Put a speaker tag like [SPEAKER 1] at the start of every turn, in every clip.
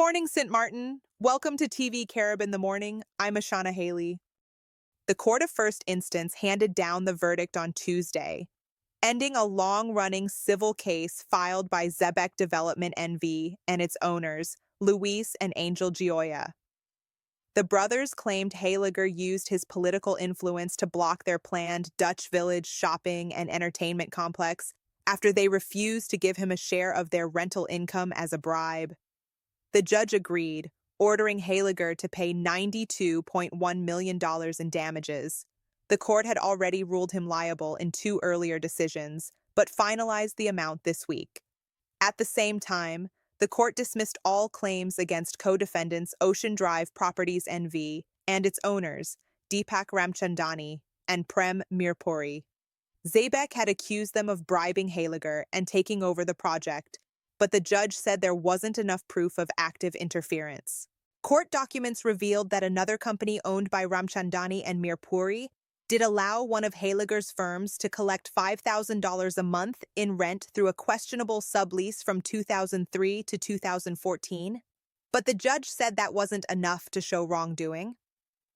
[SPEAKER 1] morning, St. Martin. Welcome to TVCARiB In The Morning. I'm Ashana Haley. The Court of First Instance handed down the verdict on Tuesday, ending a long-running civil case filed by Zebec Development NV and its owners, Luis and Angel Gioia. The brothers claimed Heiliger used his political influence to block their planned Dutch Village shopping and entertainment complex after they refused to give him a share of their rental income as a bribe. The judge agreed, ordering Heiliger to pay $92.1 million in damages. The court had already ruled him liable in two earlier decisions, but finalized the amount this week. At the same time, the court dismissed all claims against co-defendants Ocean Drive Properties NV and its owners, Deepak Ramchandani and Prem Mirpuri. Zebec had accused them of bribing Heiliger and taking over the project, but the judge said there wasn't enough proof of active interference. Court documents revealed that another company owned by Ramchandani and Mirpuri did allow one of Heiliger's firms to collect $5,000 a month in rent through a questionable sublease from 2003 to 2014. But the judge said that wasn't enough to show wrongdoing.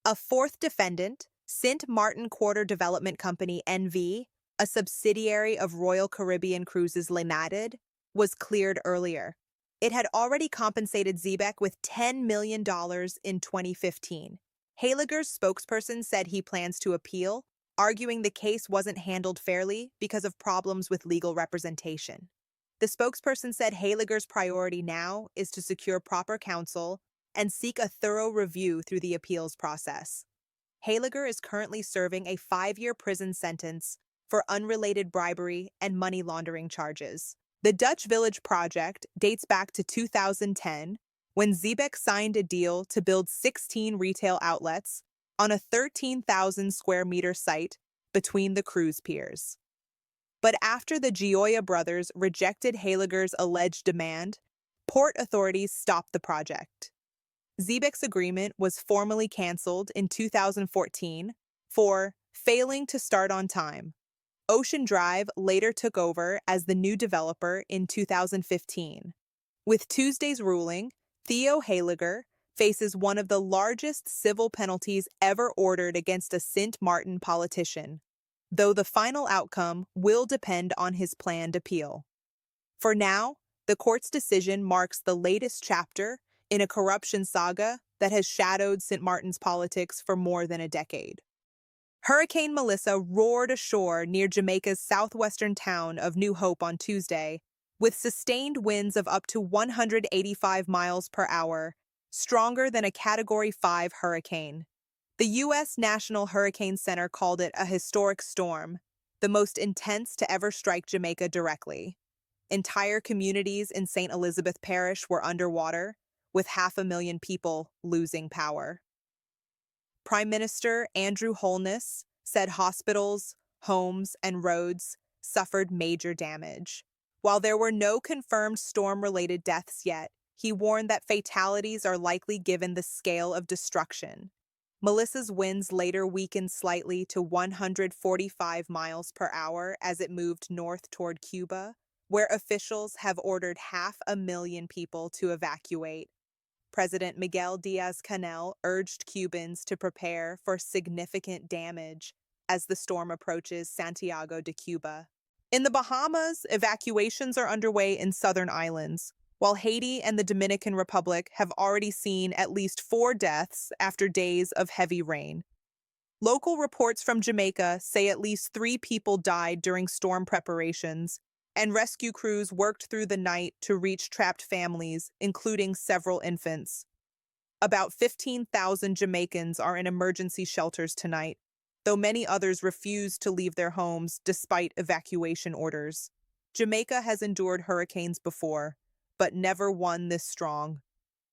[SPEAKER 1] A fourth defendant, St. Martin Quarter Development Company NV, a subsidiary of Royal Caribbean Cruises Limited, was cleared earlier. It had already compensated Zebec with $10 million in 2015. Heiliger's spokesperson said he plans to appeal, arguing the case wasn't handled fairly because of problems with legal representation. The spokesperson said Heiliger's priority now is to secure proper counsel and seek a thorough review through the appeals process. Heiliger is currently serving a 5-year prison sentence for unrelated bribery and money laundering charges. The Dutch Village project dates back to 2010, when Zebec signed a deal to build 16 retail outlets on a 13,000 square meter site between the cruise piers. But after the Gioia brothers rejected Heiliger's alleged demand, port authorities stopped the project. Zebec's agreement was formally canceled in 2014 for failing to start on time. Ocean Drive later took over as the new developer in 2015. With Tuesday's ruling, Theo Heiliger faces one of the largest civil penalties ever ordered against a St. Martin politician, though the final outcome will depend on his planned appeal. For now, the court's decision marks the latest chapter in a corruption saga that has shadowed St. Martin's politics for more than a decade. Hurricane Melissa roared ashore near Jamaica's southwestern town of New Hope on Tuesday, with sustained winds of up to 185 miles per hour, stronger than a Category 5 hurricane. The U.S. National Hurricane Center called it a historic storm, the most intense to ever strike Jamaica directly. Entire communities in St. Elizabeth Parish were underwater, with 500,000 people losing power. Prime Minister Andrew Holness said hospitals, homes, and roads suffered major damage. While there were no confirmed storm-related deaths yet, he warned that fatalities are likely given the scale of destruction. Melissa's winds later weakened slightly to 145 miles per hour as it moved north toward Cuba, where officials have ordered 500,000 people to evacuate. President Miguel Diaz-Canel urged Cubans to prepare for significant damage as the storm approaches Santiago de Cuba. In the Bahamas, evacuations are underway in southern islands, while Haiti and the Dominican Republic have already seen at least 4 deaths after days of heavy rain. Local reports from Jamaica say at least 3 people died during storm preparations, and rescue crews worked through the night to reach trapped families, including several infants. About 15,000 Jamaicans are in emergency shelters tonight, though many others refuse to leave their homes despite evacuation orders. Jamaica has endured hurricanes before, but never one this strong.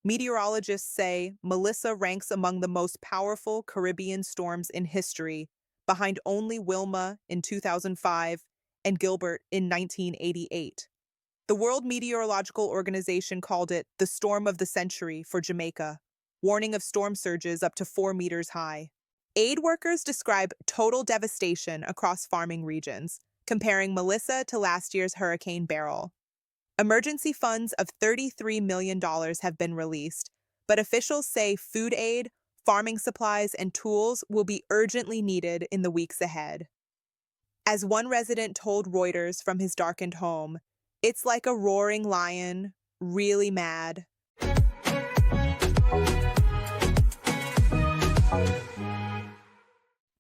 [SPEAKER 1] Meteorologists say Melissa ranks among the most powerful Caribbean storms in history, behind only Wilma in 2005 and Gilbert in 1988. The World Meteorological Organization called it the storm of the century for Jamaica, warning of storm surges up to 4 meters high. Aid workers describe total devastation across farming regions, comparing Melissa to last year's Hurricane Beryl. Emergency funds of $33 million have been released, but officials say food aid, farming supplies, and tools will be urgently needed in the weeks ahead. As one resident told Reuters from his darkened home, "It's like a roaring lion, really mad."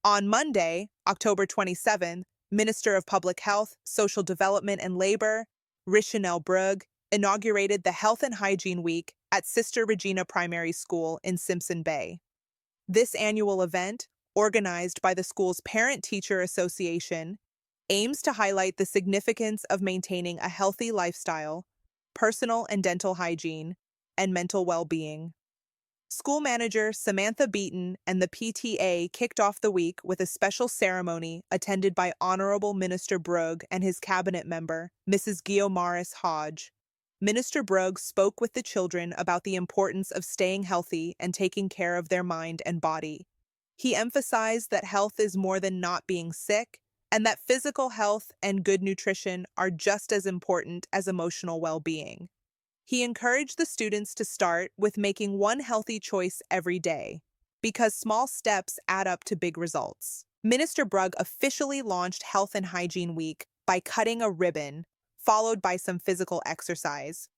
[SPEAKER 1] On Monday, October 27th, Minister of Public Health, Social Development and Labor, Richelieu Brugge, inaugurated the Health and Hygiene Week at Sister Regina Primary School in Simpson Bay. This annual event, organized by the school's Parent-Teacher Association, aims to highlight the significance of maintaining a healthy lifestyle, personal and dental hygiene, and mental well-being. School manager Samantha Beaton and the PTA kicked off the week with a special ceremony attended by Honorable Minister Brugge and his cabinet member, Mrs. Guillaumaris Hodge. Minister Brugge spoke with the children about the importance of staying healthy and taking care of their mind and body. He emphasized that health is more than not being sick, and that physical health and good nutrition are just as important as emotional well-being. He encouraged the students to start with making one healthy choice every day, because small steps add up to big results. Minister Brugge officially launched Health and Hygiene Week by cutting a ribbon, followed by some physical exercise.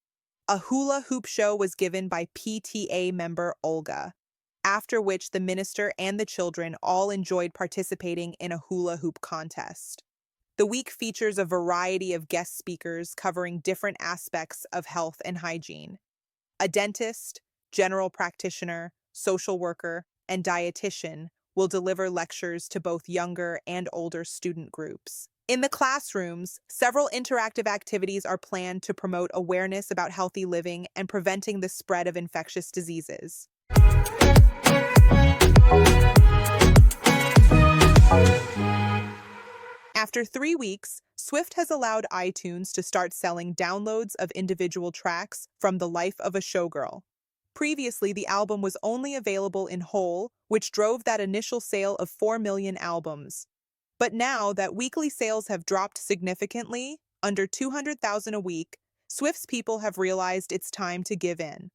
[SPEAKER 1] A hula hoop show was given by PTA member Olga, after which the minister and the children all enjoyed participating in a hula hoop contest. The week features a variety of guest speakers covering different aspects of health and hygiene. A dentist, general practitioner, social worker, and dietitian will deliver lectures to both younger and older student groups. In the classrooms, several interactive activities are planned to promote awareness about healthy living and preventing the spread of infectious diseases. After 3 weeks, Swift has allowed iTunes to start selling downloads of individual tracks from The Life of a Showgirl. Previously, the album was only available in whole, which drove that initial sale of 4 million albums. But now that weekly sales have dropped significantly, under 200,000 a week, Swift's people have realized it's time to give in.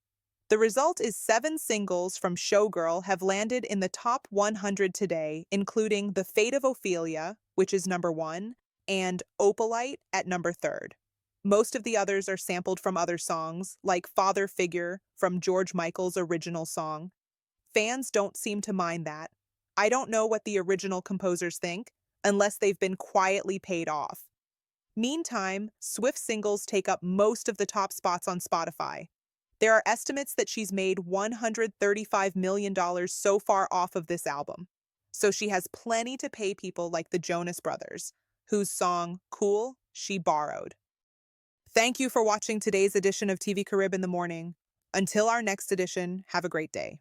[SPEAKER 1] The result is 7 singles from Showgirl have landed in the top 100 today, including The Fate of Ophelia, which is number 1, and Opalite at number 3rd. Most of the others are sampled from other songs, like Father Figure from George Michael's original song. Fans don't seem to mind that. I don't know what the original composers think, unless they've been quietly paid off. Meantime, Swift singles take up most of the top spots on Spotify. There are estimates that she's made $135 million so far off of this album. So she has plenty to pay people like the Jonas Brothers, whose song, Cool, she borrowed. Thank you for watching today's edition of TVCARiB in the Morning. Until our next edition, have a great day.